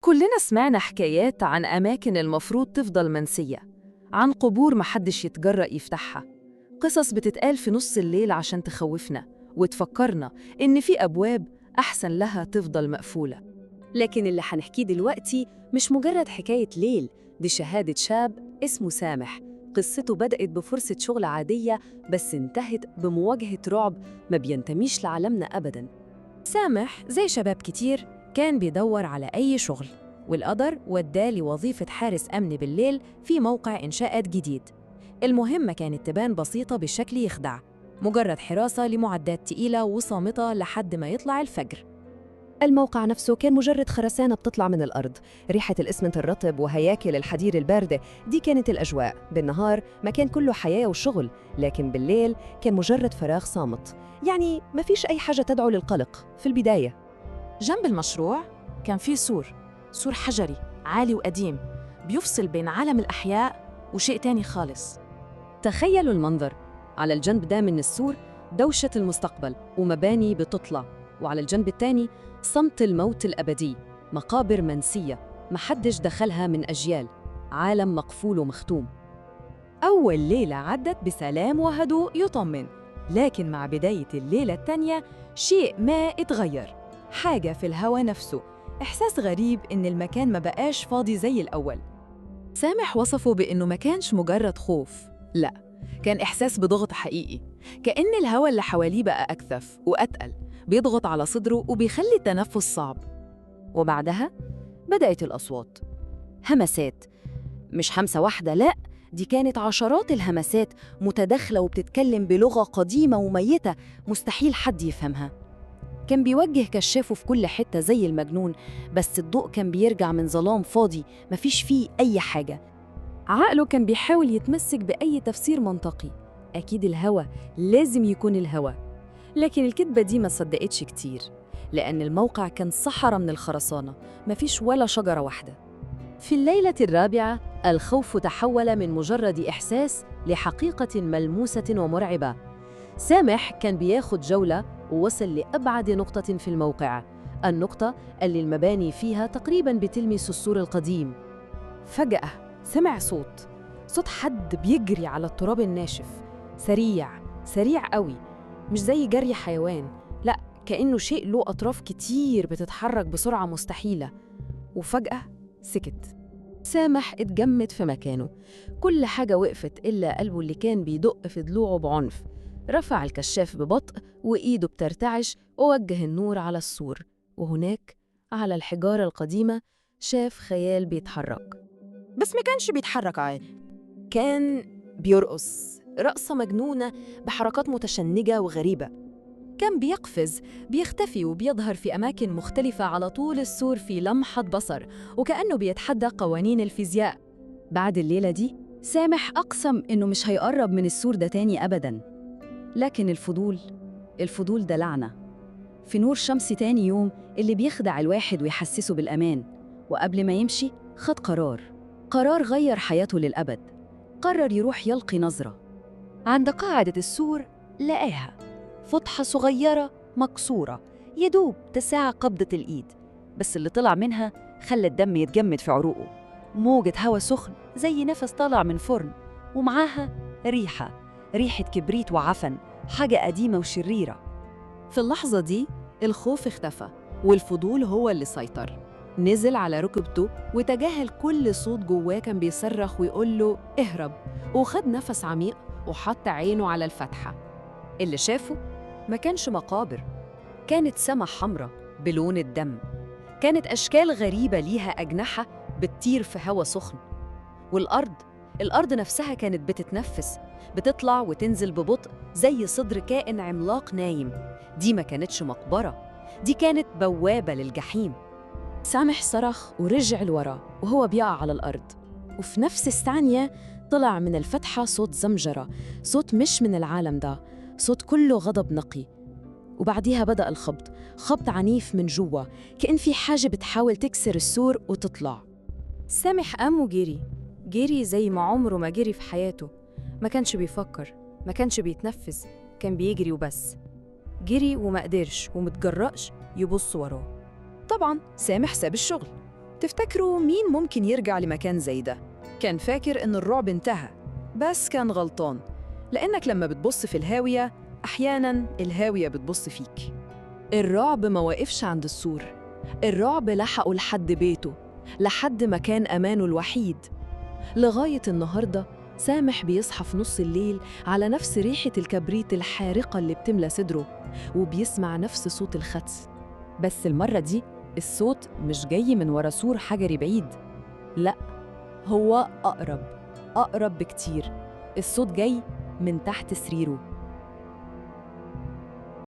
كلنا سمعنا حكايات عن أماكن المفروض تفضل منسية، عن قبور محدش يتجرأ يفتحها، قصص بتتقال في نص الليل عشان تخوفنا وتفكرنا إن في أبواب أحسن لها تفضل مقفولة. لكن اللي هنحكيه دلوقتي مش مجرد حكاية ليل، دي شهادة شاب اسمه سامح. قصته بدأت بفرصة شغل عادية بس انتهت بمواجهة رعب ما بينتميش لعالمنا أبداً. سامح زي شباب كتير كان بيدور على أي شغل، والقدر وداه لوظيفة حارس أمن بالليل في موقع إنشاءات جديد. المهمة كانت تبان بسيطة بشكل يخدع، مجرد حراسة لمعدات تقيلة وصامتة لحد ما يطلع الفجر. الموقع نفسه كان مجرد خرسانة بتطلع من الأرض، ريحة الإسمنت الرطب وهياكل الحديد الباردة، دي كانت الأجواء. بالنهار مكان كله حياة وشغل، لكن بالليل كان مجرد فراغ صامت، يعني ما فيش أي حاجة تدعو للقلق في البداية. جنب المشروع كان في سور حجري عالي وقديم بيفصل بين عالم الأحياء وشيء تاني خالص. تخيلوا المنظر، على الجنب ده من السور دوشة المستقبل ومباني بتطلع، وعلى الجنب التاني صمت الموت الأبدي، مقابر منسية محدش دخلها من أجيال، عالم مقفول ومختوم. أول ليلة عدت بسلام وهدوء يطمن، لكن مع بداية الليلة التانية شيء ما اتغير، حاجة في الهوا نفسه، إحساس غريب إن المكان ما بقاش فاضي زي الأول. سامح وصفه بإنه ما كانش مجرد خوف، لا، كان إحساس بضغط حقيقي، كأن الهواء اللي حواليه بقى أكثف وأتقل، بيضغط على صدره وبيخلي التنفس صعب. وبعدها بدأت الأصوات، همسات، مش همسة واحدة، لا، دي كانت عشرات الهمسات متداخلة وبتتكلم بلغة قديمة وميتة مستحيل حد يفهمها. كان بيوجه كشافه في كل حتة زي المجنون، بس الضوء كان بيرجع من ظلام فاضي مفيش فيه أي حاجة. عقله كان بيحاول يتمسك بأي تفسير منطقي، أكيد الهوا، لازم يكون الهوا. لكن الكذبة دي ما صدقتش كتير، لأن الموقع كان صحراء من الخرسانة، مفيش ولا شجرة واحدة. في الليلة الرابعة الخوف تحول من مجرد إحساس لحقيقة ملموسة ومرعبة. سامح كان بياخد جولة ووصل لأبعد نقطة في الموقع، النقطة اللي المباني فيها تقريباً بتلمس السور القديم. فجأة سمع صوت حد بيجري على التراب الناشف، سريع قوي، مش زي جري حيوان، لا، كأنه شيء له أطراف كتير بتتحرك بسرعة مستحيلة. وفجأة سكت. سامح اتجمد في مكانه، كل حاجة وقفت إلا قلبه اللي كان بيدق في ضلوعه بعنف. رفع الكشاف ببطء وإيده بترتعش ووجه النور على السور، وهناك على الحجارة القديمة شاف خيال بيتحرك. بس ما كانش بيتحرك عادي، كان بيرقص رقصة مجنونة بحركات متشنجة وغريبة. كان بيقفز، بيختفي وبيظهر في أماكن مختلفة على طول السور في لمحة بصر، وكأنه بيتحدى قوانين الفيزياء. بعد الليلة دي سامح أقسم إنه مش هيقرب من السور ده تاني أبداً. لكن الفضول ده لعنة. في نور شمس تاني يوم اللي بيخدع الواحد ويحسسه بالأمان، وقبل ما يمشي خد قرار غير حياته للأبد. قرر يروح يلقي نظرة. عند قاعدة السور لقاها فتحة صغيرة مكسورة يدوب تساع قبضة الإيد، بس اللي طلع منها خلى الدم يتجمد في عروقه. موجة هوا سخن زي نفس طالع من فرن، ومعاها ريحة كبريت وعفن، حاجة قديمة وشريرة. في اللحظة دي الخوف اختفى والفضول هو اللي سيطر. نزل على ركبته وتجاهل كل صوت جواه كان بيصرخ ويقول له اهرب، وخد نفس عميق وحط عينه على الفتحة. اللي شافه ما كانش مقابر، كانت سما حمراء بلون الدم، كانت أشكال غريبة ليها أجنحة بتطير في هوا سخن، والأرض نفسها كانت بتتنفس، بتطلع وتنزل ببطء زي صدر كائن عملاق نايم. دي ما كانتش مقبرة، دي كانت بوابة للجحيم. سامح صرخ ورجع لورا وهو بيقع على الأرض، وفي نفس الثانية طلع من الفتحة صوت زمجرة، صوت مش من العالم ده، صوت كله غضب نقي. وبعديها بدأ خبط عنيف من جوا، كأن في حاجة بتحاول تكسر السور وتطلع. سامح قام وجري زي ما عمره ما جري في حياته. ما كانش بيفكر، ما كانش بيتنفس، كان بيجري وبس. جري وما قدرش ومتجرأش يبص وراه. طبعاً سامح ساب الشغل، تفتكروا مين ممكن يرجع لمكان زي ده؟ كان فاكر إن الرعب انتهى، بس كان غلطان، لأنك لما بتبص في الهاوية أحياناً الهاوية بتبص فيك. الرعب ما وقفش عند السور، الرعب لحقه لحد بيته، لحد مكان أمانه الوحيد. لغاية النهاردة سامح بيصحى في نص الليل على نفس ريحة الكبريت الحارقة اللي بتملى صدره، وبيسمع نفس صوت الخدس. بس المرة دي الصوت مش جاي من ورا سور حجري بعيد، لأ، هو أقرب بكتير. الصوت جاي من تحت سريره،